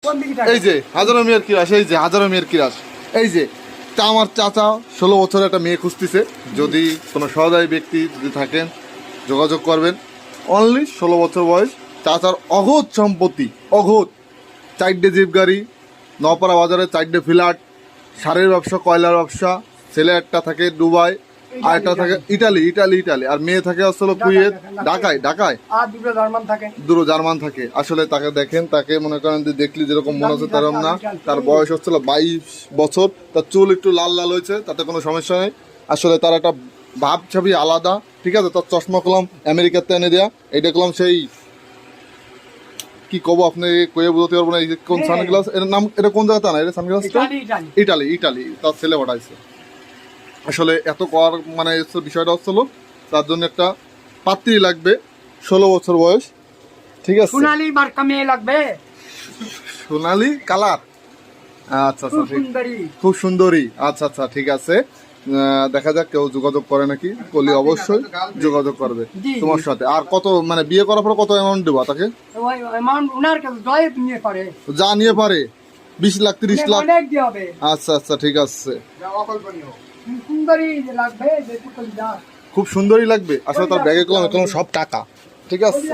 এই যে হাজারো মেয়ের কিরাস, এই যে হাজারো মেয়ের কিরাস, এই যে তা আমার চাচা 16 বছরের একটা মেয়ে খুঁজতেছে। যদি কোনো সহৃদয় ব্যক্তি যদি থাকেন যোগাযোগ করবেন। অনলি 16 বছর বয়স, চাচার অঘোষ সম্পত্তি, অঘোষ 4টে জিপ গাড়ি, নপাড়া বাজারে 4টে ফ্ল্যাট, সারের ব্যবসা, কয়লার ব্যবসা, ছেলে একটা থাকে দুবাই, আর একটা থাকে ইটালি, আর মেয়ে থাকে আসলে কুয়েত, ঢাকায় আর দুটো জার্মান থাকে। আসলে তাকে দেখেন, তাকে মনে করেন যে দেখলি যেরকম মনে হচ্ছে তেরম না, তার বয়স হচ্ছিল 22 বছর, তার চুল একটু লাল লাল হয়েছে, তাতে কোনো সমস্যা নেই। আসলে তার একটা ভাব ছবি আলাদা, ঠিক আছে। তার চশমা কলম আমেরিকাতে এনে দেয়া, এইটা কলম সেই কি কব আপনি কয়ে বোঝাতে পারবো না। এই যে কোন সানগ্লাস, এর নাম, এটা কোন জায়গাতে আনা এটা সানগ্লাসটা? ইটালি তার ছেলে পাঠাইছে। আসলে এত কর মানে বিষয়টা হচ্ছিল, তার জন্য একটা পাত্রী লাগবে, 16 বছর বয়স, ঠিক আছে। সোনালী মার্কা মেয়ে লাগবে, সোনালী কালার, আচ্ছা আচ্ছা, খুব সুন্দরী, আচ্ছা আচ্ছা, ঠিক আছে। দেখা যাক কেউ যোগাযোগ করে নাকি, করলে অবশ্যই যোগাযোগ করবে তোমার সাথে। আর কত মানে বিয়ে করার পর কত অ্যামাউন্ট দেবো তাকে? যা নিয়ে পারে, 20 লাখ 30 লাখ, আচ্ছা আচ্ছা, ঠিক আছে। খুব সুন্দরী লাগবে, আসলে তার ব্যাগে কলম সব টাকা, ঠিক আছে।